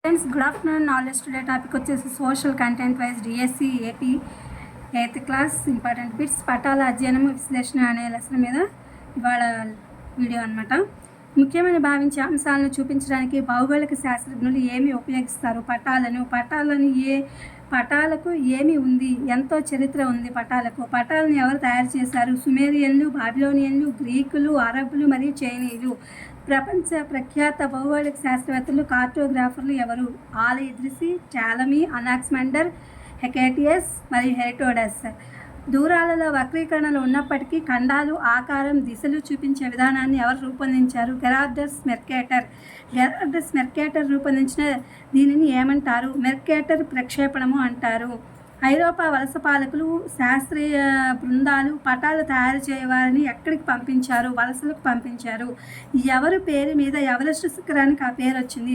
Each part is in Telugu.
Friends, good afternoon. Knowledge today topic వచ్చేసి social content wise DSC AP 8th class important bits పటాల అధ్యయనం విశ్లేషణ అనే లెసన్ మీద ఇవాళ వీడియో అనమాట. ముఖ్యమైన భావించే అంశాలను చూపించడానికి భౌగోళిక శాస్త్రజ్ఞులు ఏమి ఉపయోగిస్తారు? పటాలకు ఏమి ఉంది? ఎంతో చరిత్ర ఉంది పటాలను ఎవరు తయారు చేశారు? సుమేరియన్లు, బాబిలోనియన్లు, గ్రీకులు, అరబ్బులు మరియు చైనీయులు. ప్రపంచ ప్రఖ్యాత భౌగోళిక శాస్త్రవేత్తలు, కార్టోగ్రాఫర్లు ఎవరు? ఆల్ ఇద్రిసి, టాలమీ, అనాక్సిమాండర్, హెకేటియస్ మరియు హెరోడోటస్. దూరాలలో వక్రీకరణలు ఉన్నప్పటికీ ఖండాలు, ఆకారం, దిశలు చూపించే విధానాన్ని ఎవరు రూపొందించారు? గెరార్డస్ మెర్కేటర్ రూపొందించిన దీనిని ఏమంటారు? మెర్కేటర్ ప్రక్షేపణము అంటారు. ఐరోపా వలస పాలకులు, శాస్త్రీయ బృందాలు పటాలు తయారు చేయవారిని ఎక్కడికి పంపించారు? వలసలకు పంపించారు. ఎవరి పేరు మీద ఎవరెస్ట్ శిఖరానికి ఆ పేరు వచ్చింది?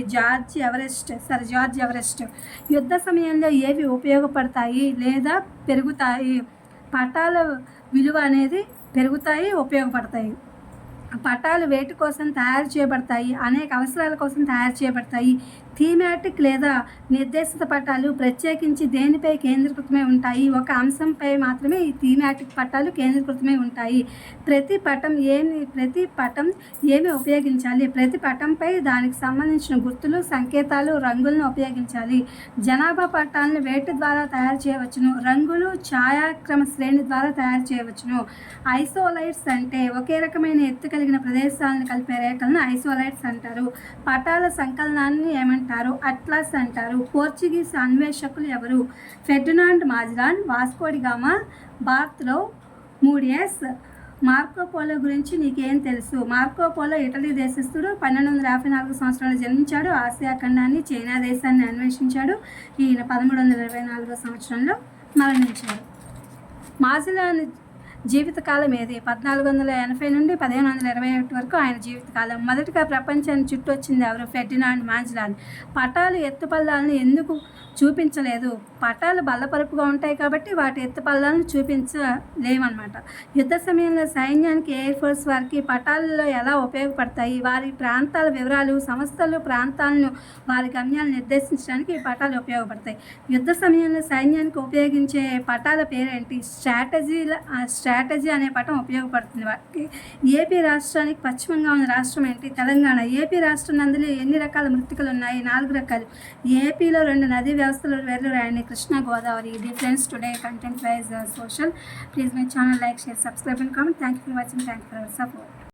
Sir George Everest. యుద్ధ సమయంలో ఏవి ఉపయోగపడతాయి లేదా పెరుగుతాయి? పటాల విలువ అనేది పెరుగుతాయి, ఉపయోగపడతాయి. పటాలు వేటి కోసం తయారు చేయబడతాయి? అనేక అవసరాల కోసం తయారు చేయబడతాయి. థీమాటిక్ లేదా నిర్దేశిత పటాలు ప్రత్యేకించి దేనిపై కేంద్రీకృతమై ఉంటాయి? ఒక అంశంపై మాత్రమే ఈ థీమాటిక్ పటాలు కేంద్రీకృతమై ఉంటాయి. ప్రతి పటం ఏమి ఉపయోగించాలి? ప్రతి పటంపై దానికి సంబంధించిన గుర్తులు, సంకేతాలు, రంగులను ఉపయోగించాలి. జనాభా పటాలను వేటి ద్వారా తయారు చేయవచ్చును? రంగులు, ఛాయాక్రమ శ్రేణి ద్వారా తయారు చేయవచ్చును. ఐసోలైట్స్ అంటే ఒకే రకమైన ఎత్తు కలిగిన ప్రదేశాలను కలిపే రేఖలను ఐసోలైట్స్ అంటారు. పటాల సంకలనాన్ని ఏమంటారు? అట్లాస్ అంటారు. పోర్చుగీస్ అన్వేషకులు ఎవరు? Ferdinand Magellan, Vasco da Gama, Bartolomeu Dias. Marco Polo గురించి నీకేం తెలుసు? Marco Polo Italy దేశస్థుడు. 1254 సంవత్సరంలో జన్మించాడు. ఆసియా ఖండాన్ని, చైనా దేశాన్ని అన్వేషించాడు. ఈయన 1324 సంవత్సరంలో మరణించాడు. మాజెలాన్ జీవితకాలం ఏది? 1480 నుండి 1521 వరకు ఆయన జీవితకాలం. మొదటిగా ప్రపంచాన్ని చుట్టొచ్చింది ఎవరు? ఫెర్డినాండ్ మాజెలాన్. పటాలు ఎత్తుపల్లాలను ఎందుకు చూపించలేదు? పటాలు బల్లపరుపుగా ఉంటాయి కాబట్టి వాటి ఎత్తుపల్లాలను చూపించలేమన్నమాట. యుద్ధ సమయంలో సైన్యానికి, ఎయిర్ ఫోర్స్ వారికి పటాలలో ఎలా ఉపయోగపడతాయి? వారి ప్రాంతాల వివరాలు, సంస్థలు, ప్రాంతాలను, వారి గమ్యాలను నిర్దేశించడానికి ఈ పటాలు ఉపయోగపడతాయి. యుద్ధ సమయంలో సైన్యానికి ఉపయోగించే పటాల పేరేంటి? స్ట్రాటజీ అనే పటం ఉపయోగపడుతుంది వాటికి. ఏపీ రాష్ట్రానికి పశ్చిమంగా ఉన్న రాష్ట్రం ఏంటి? తెలంగాణ. ఏపీ రాష్ట్రం నందులో ఎన్ని రకాల మృత్తికలు ఉన్నాయి? 4 రకాలు. ఏపీలో 2 నదీ వ్యవస్థలు వేర్లు రాయండి. కృష్ణా, గోదావరి. ఇది friends today content wise social. Please my channel like, share, subscribe and comment. Thank you for watching. Thank you for our support.